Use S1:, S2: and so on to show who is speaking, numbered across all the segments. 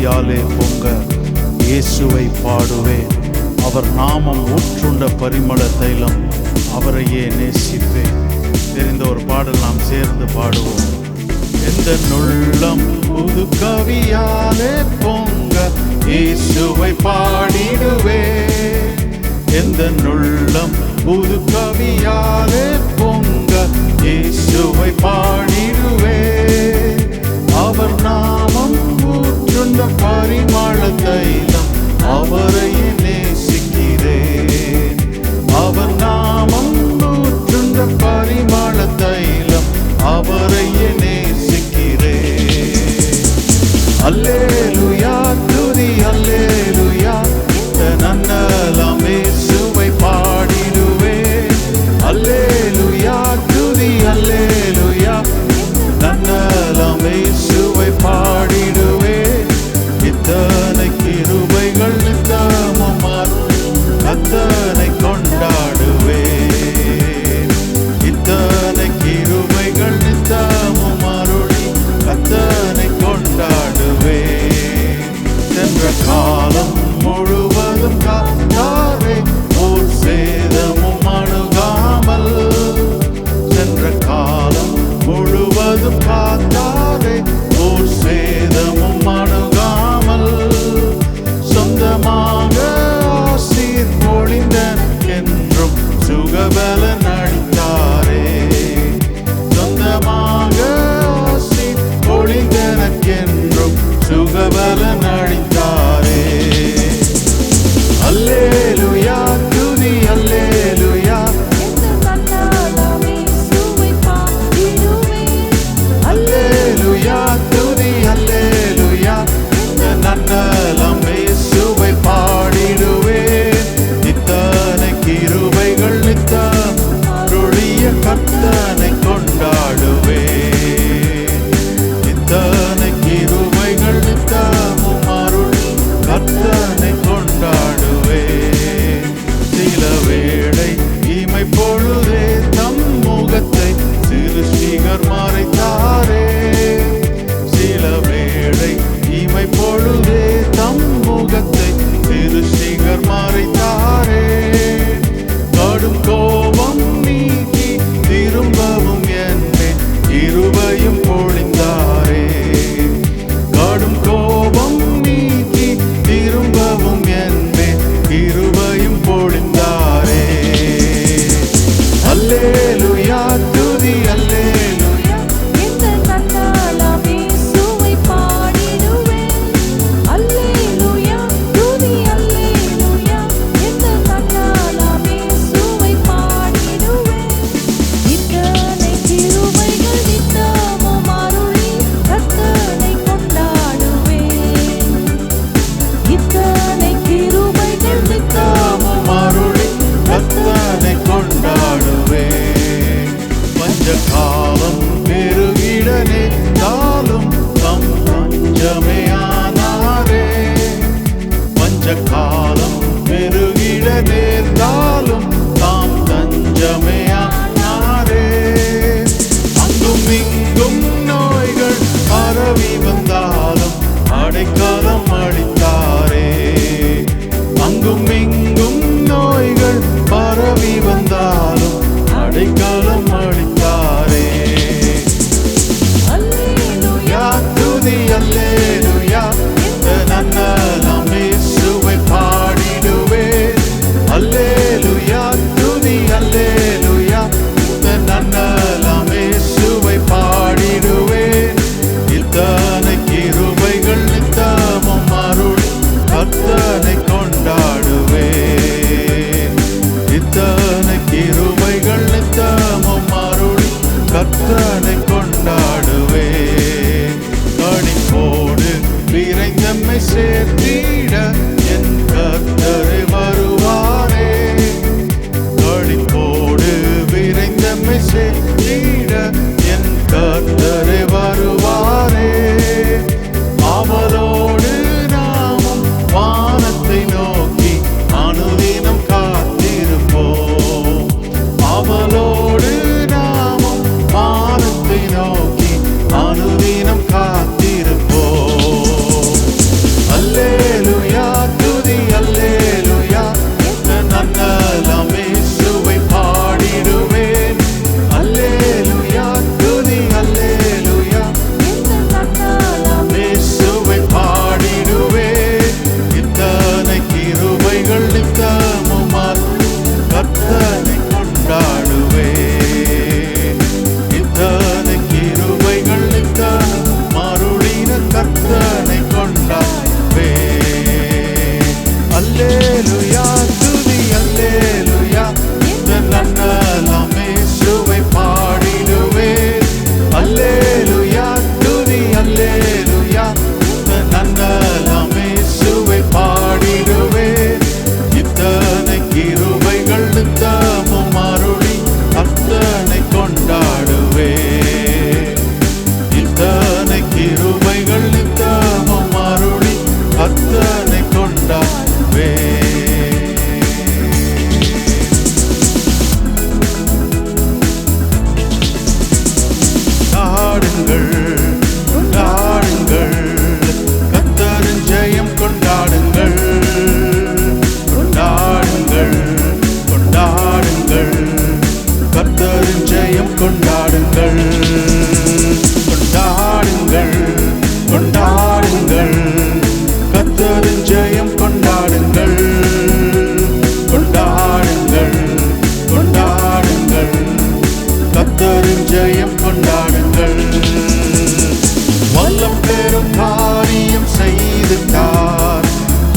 S1: கவியாலே பொங்க இயேசுவை பாடுவேன். அவர் நாமம் ஊற்றுண்ட பரிமள தைலம், அவரையே நேசிப்பேன். தெரிந்த ஒரு பாடல் நாம் சேர்ந்து பாடுவோம். எந்த உள்ளம் புது கவியாலே பொங்க இயேசுவை பாடிடுவேன். எந்த உள்ளம் புது கவியாலே பொங்க இயேசுவை பாடிடுவேன். அவர் நாமம் ஊற்றுண்ட பரிமள தைலம், அவரையே நேசிக்கிறேன். அவர் நாமம் ஊற்றுண்ட பரிமள தைலம், அவரையே நேசிக்கிறேன். அல்லேலூயா துதி அல்லேலூயா, நன்னலம் இயேசுவை பாடிடுவேன். அல்லேலூயா துதி அல்லேலூயா, நன்னலம் இயேசுவை பாடிடுவேன். இத்தனை கிருபைகள் நித்தமும் அத்தனை கொண்டாடுவேன். இத்தனை கிருபைகள் நித்தமும் அருளி அத்தனை கொண்டாடுவேன். சென்ற காலம் முழுவதும் காத்தாரே, ஓர் சேதமும் அணுகாமல். சென்ற காலம் முழுவதும் காத்தாரே, ஓர் சேதமும் அணுகாமல். சொந்தமாக ஆசீர் பொழிந்தன் என்றும் சுகபலன் அளித்தாரே. சொந்தமாக ஆசீர் பொழிந்தனக்கென்றும் சுகபலன் அளித்தாரே. அல்லேலூயா துதி அல்லேலூயா, அல்லேலூயா துதி அல்லேலூயா, நன்னலம் இயேசுவை பாடிடுவேன். இத்தனை கிருபைகள் நித்தம் அருளிய கர்த்தனை கொண்டாடுவேன். இத்தனை கிருபைகள் நித்தமும் அருளி கர்த்தனை கொண்டாடுவேன். சில வேளை இமை பொழுதே தம் முகத்தை சிருஷ்டிகர் மறைத்தாரே. சில வேளை இமை பொழுதே தம் முகத்தை சிருஷ்டிகர் மறைத்தாரே. கடும் கோபம் நீக்கி திரும்பவும் என்னை கிருபையும் பொழிந்தாரே. கடும் கோபம் நீக்கி திரும்பவும் என்னை கிருபையும் பொழிந்தாரே. அல்லேலூயா துதி அல்லேலூயா,
S2: அல்லேலூயா துதி அல்லேலூயா,
S1: கொண்டாடுங்கள் கொண்டாடுங்கள் கர்த்தரின் ஜெயம் கொண்டாடுங்கள் கொண்டாடுங்கள் கொண்டாடுங்கள் கர்த்தரின் ஜெயம் கொண்டாடுங்கள் கொண்டாடுங்கள் கொண்டாடுங்கள் கர்த்தரின் ஜெயம் கொண்டாடுங்கள் கொண்டாடுங்கள் கொண்டாடுங்கள் கர்த்தரின் ஜெயம் கொண்டாடுங்கள் வல்ல பெரும் காரியம் செய்துட்டார்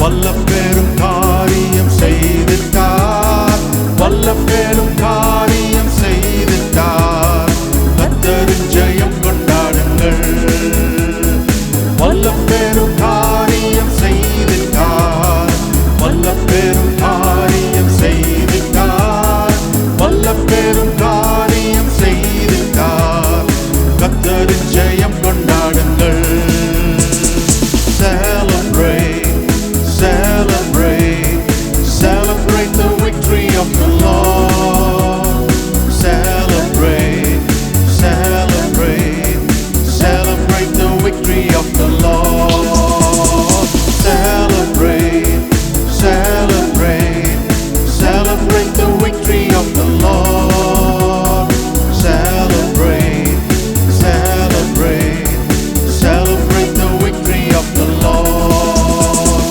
S1: வல்ல பெரும் காரியம் செய்துட்டார் வல்ல பெரும் காரியம் செய்துட்டார் கர்த்தரின் ஜெயம் கொண்டாடுங்கள் வல்ல பெரும் காரியம் செய்துட்டார் வல்ல பெரும் காரியம் செய்துட்டார் வல்ல பெரும் காரியம் செய்துட்டார் கர்த்தரின் ஜெயம் கொண்டாடுங்கள் Celebrate, celebrate, celebrate the victory of the Lord. Celebrate, celebrate, celebrate the victory of the Lord. Celebrate, celebrate, celebrate the victory of the Lord. Celebrate, celebrate, celebrate the victory of the Lord.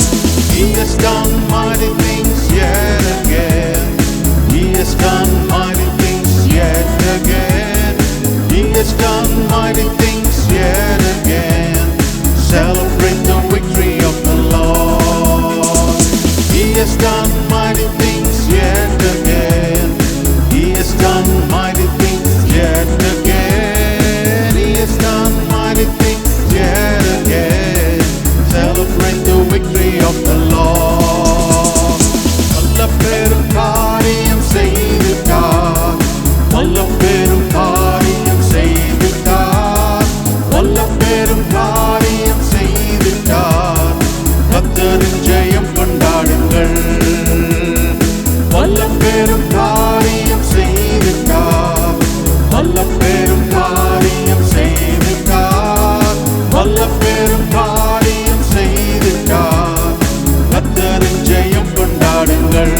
S1: He has done mighty things yet again. He has done mighty things yet again. He has done mighty things yet again. Celebrate the victory of the Lord. He has done mighty things yet again. He has done mighty things yet again. He has done mighty things yet again. Celebrate the victory of the Lord. வல்ல பெரும் காரியம் செய்துட்டார் வல்ல பெரும் காரியம் செய்துட்டார் வல்ல பெரும் காரியம் செய்துட்டார் கர்த்தரின் ஜெயம் கொண்டாடுங்கள் வல்ல பெரும் காரியம் செய்துட்டார் வல்ல பெரும் காரியம் செய்துட்டார் வல்ல பெரும் காரியம் செய்துட்டார் கர்த்தரின் ஜெயம் கொண்டாடுங்கள்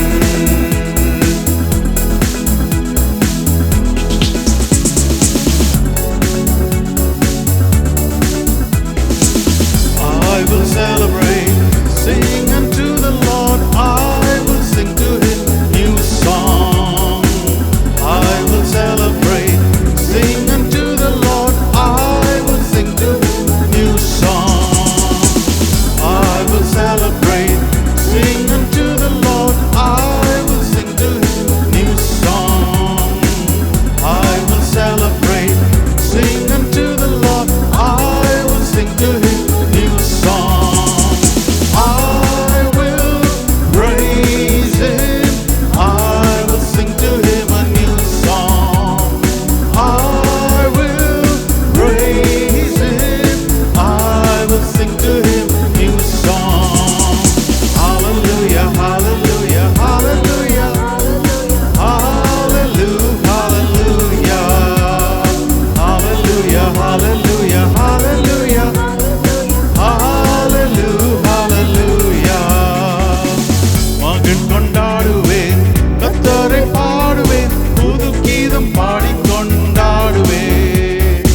S1: I will celebrate, sing unto the Lord. I will sing to Him new song. I will celebrate, sing unto the Lord. I will sing to Him new song. I will celebrate, sing unto the Lord. I will sing to Him new song. I will celebrate, sing unto the Lord. I will sing to Him new song. I will praise Him. I will sing to Him a new song. I will praise Him. I will sing to Him a new song. Hallelujah, hallelujah, hallelujah. Hallelujah, hallelujah. Hallelujah, hallelujah, hallelujah. Hallelujah, hallelujah. மகன் கொண்டாடுவேன் கர்த்தரை பாடுவேன் புது கீதம் பாடி கொண்டாடுவேன்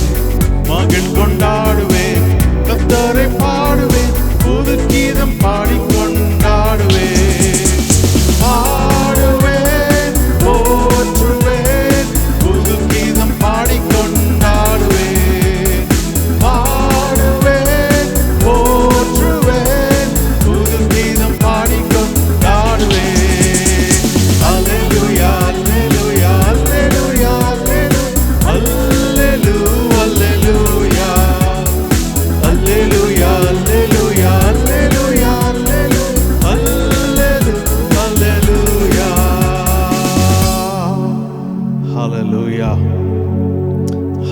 S1: மகன் கொண்டாடுவேன் கர்த்தரை பாடுவேன் புது கீதம் பாடி கொண்டாடுவேன் பாடுவேன் போற்றுவேன் புது கீதம் பாடி கொண்டாடுவேன் பாடுவேன் போற்றுவேன் புது கீதம் பாடி கொண்டாடுவேன் Hallelujah, hallelujah, hallelujah, hallelujah, hallelujah, hallelujah, hallelujah, hallelujah, hallelujah, hallelujah, hallelujah,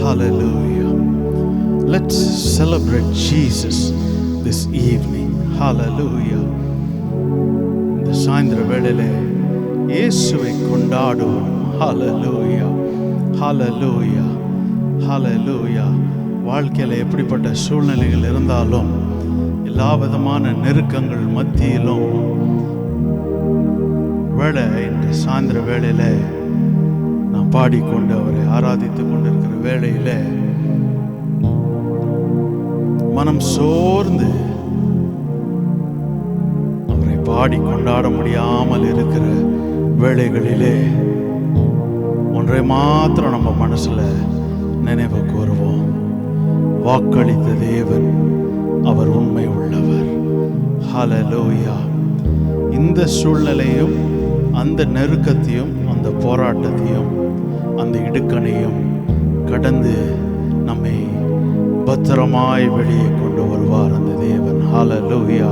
S1: hallelujah. Let's celebrate Jesus this evening. Hallelujah. இந்த சாயந்திர வேளையிலே இயேசுவை கொண்டாடுவோம். Hallelujah, hallelujah, hallelujah. வாழ்க்கையில் எப்படிப்பட்ட சூழ்நிலைகள் இருந்தாலும், எல்லா விதமான நெருக்கங்கள் மத்தியிலும் வேளை இன்று சாயந்தர வேளையில் நான் பாடிக்கொண்டு அவரை ஆராதித்து கொண்டிருக்கிற வேளையில் மனம் சோர்ந்து அவரை பாடி கொண்டாட முடியாமல் இருக்கிற வேளைகளிலே ஒன்றை மாத்திரம் நம்ம மனசுல நினைவு கூறுவோம். வாக்களித்த தேவன் அவர் உண்மை உள்ளவர். ஹல்லேலூயா. இந்த சூழ்நிலையும் அந்த நெருக்கத்தையும் அந்த போராட்டத்தையும் அந்த இடுக்கணையும் கடந்து நம்மை பத்திரமாய் வெளியே கொண்டு வருவார் அந்த தேவன். ஹல்லேலூயா,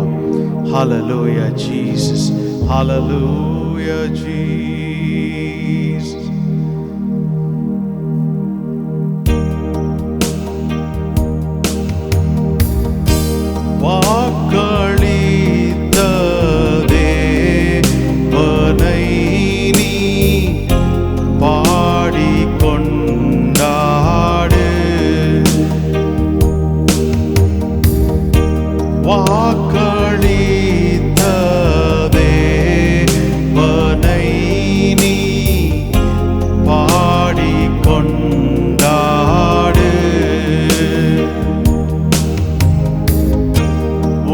S1: ஹல்லேலூயா ஜீசஸ், ஹல்லேலூயா ஜீசஸ். வாக்களித்த தேவனை நீ பாடிக்கொண்டாடு. வாக்களித்த தேவனை நீ பாடிக்கொண்டாடு.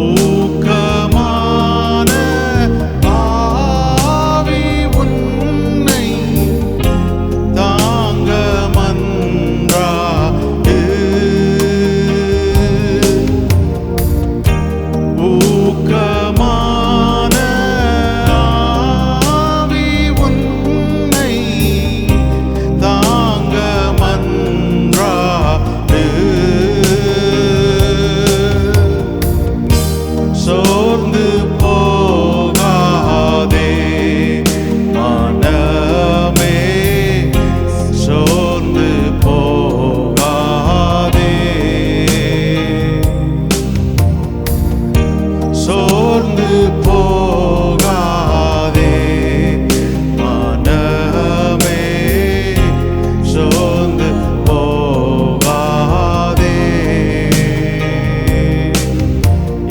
S1: ஊக்கமான ஆவி உன்னை தாங்க மன்றாடு. ஊக்கமான ஆவி உன்னை தாங்க மன்றாடு. சோர்ந்து போகாதே மனமே, சோர்ந்து போகாதே. சோர்ந்து போகாதே மனமே, சோர்ந்து போகாதே.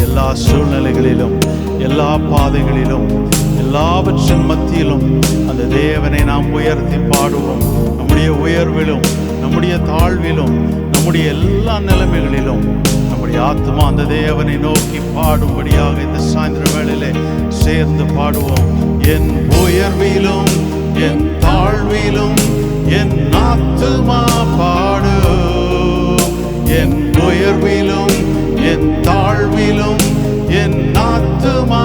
S1: எல்லா சூழ்நிலைகளிலும், எல்லா பாதைகளிலும், எல்லாவற்றின் மத்தியிலும் அந்த தேவனை நாம் உயர்த்தி பாடுவோம். நம்முடைய உயர்விலும், நம்முடைய தாழ்விலும், நம்முடைய எல்லா நிலைமைகளிலும் நம்முடைய ஆத்மா அந்த தேவனை நோக்கி பாடும்படியாக இந்த சாயந்திர வேளையிலே சேர்ந்து பாடுவோம். என் உயர்விலும் என் தாழ்விலும் என் ஆத்மா பாடு. என் உயர்விலும் என் தாழ்விலும் என் ஆத்மா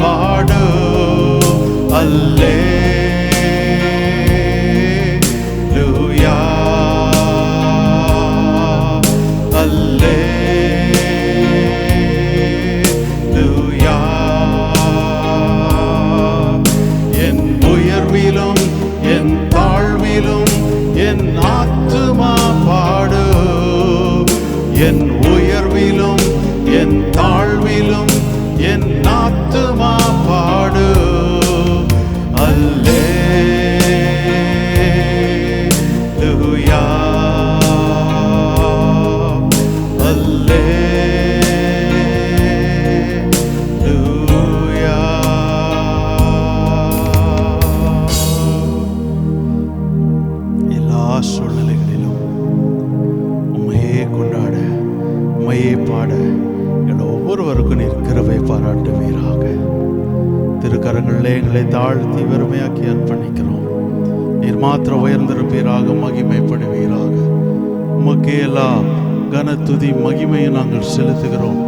S1: பாடு. அல்லேலூயா, அல்லேலூயா. என் உயர்விலும் என் தாழ்விலும் என் ஆத்மா பாடு. என் உயர்விலும் என் தாழ்விலும் என் ஆத்துமா பாடு. அல்லேலூயா, அல்லேலூயா. எல்லா சூழ்நிலைகளிலும் உம்மையே கொண்டாட, உம்மையே பாட எங்கள் ஒவ்வொருவருக்கும் நீர் கிருபை பாராட்டுவீராக. திருக்கரங்களிலே எங்களை தாழ்த்தி வெறுமையாக்கி அர்ப்பணிக்கிறோம். நீர் மாத்திரம் உயர்ந்திருப்பீராக, மகிமைப்படுவீராக. உமக்கே எல்லா கன துதி மகிமையை நாங்கள் செலுத்துகிறோம்.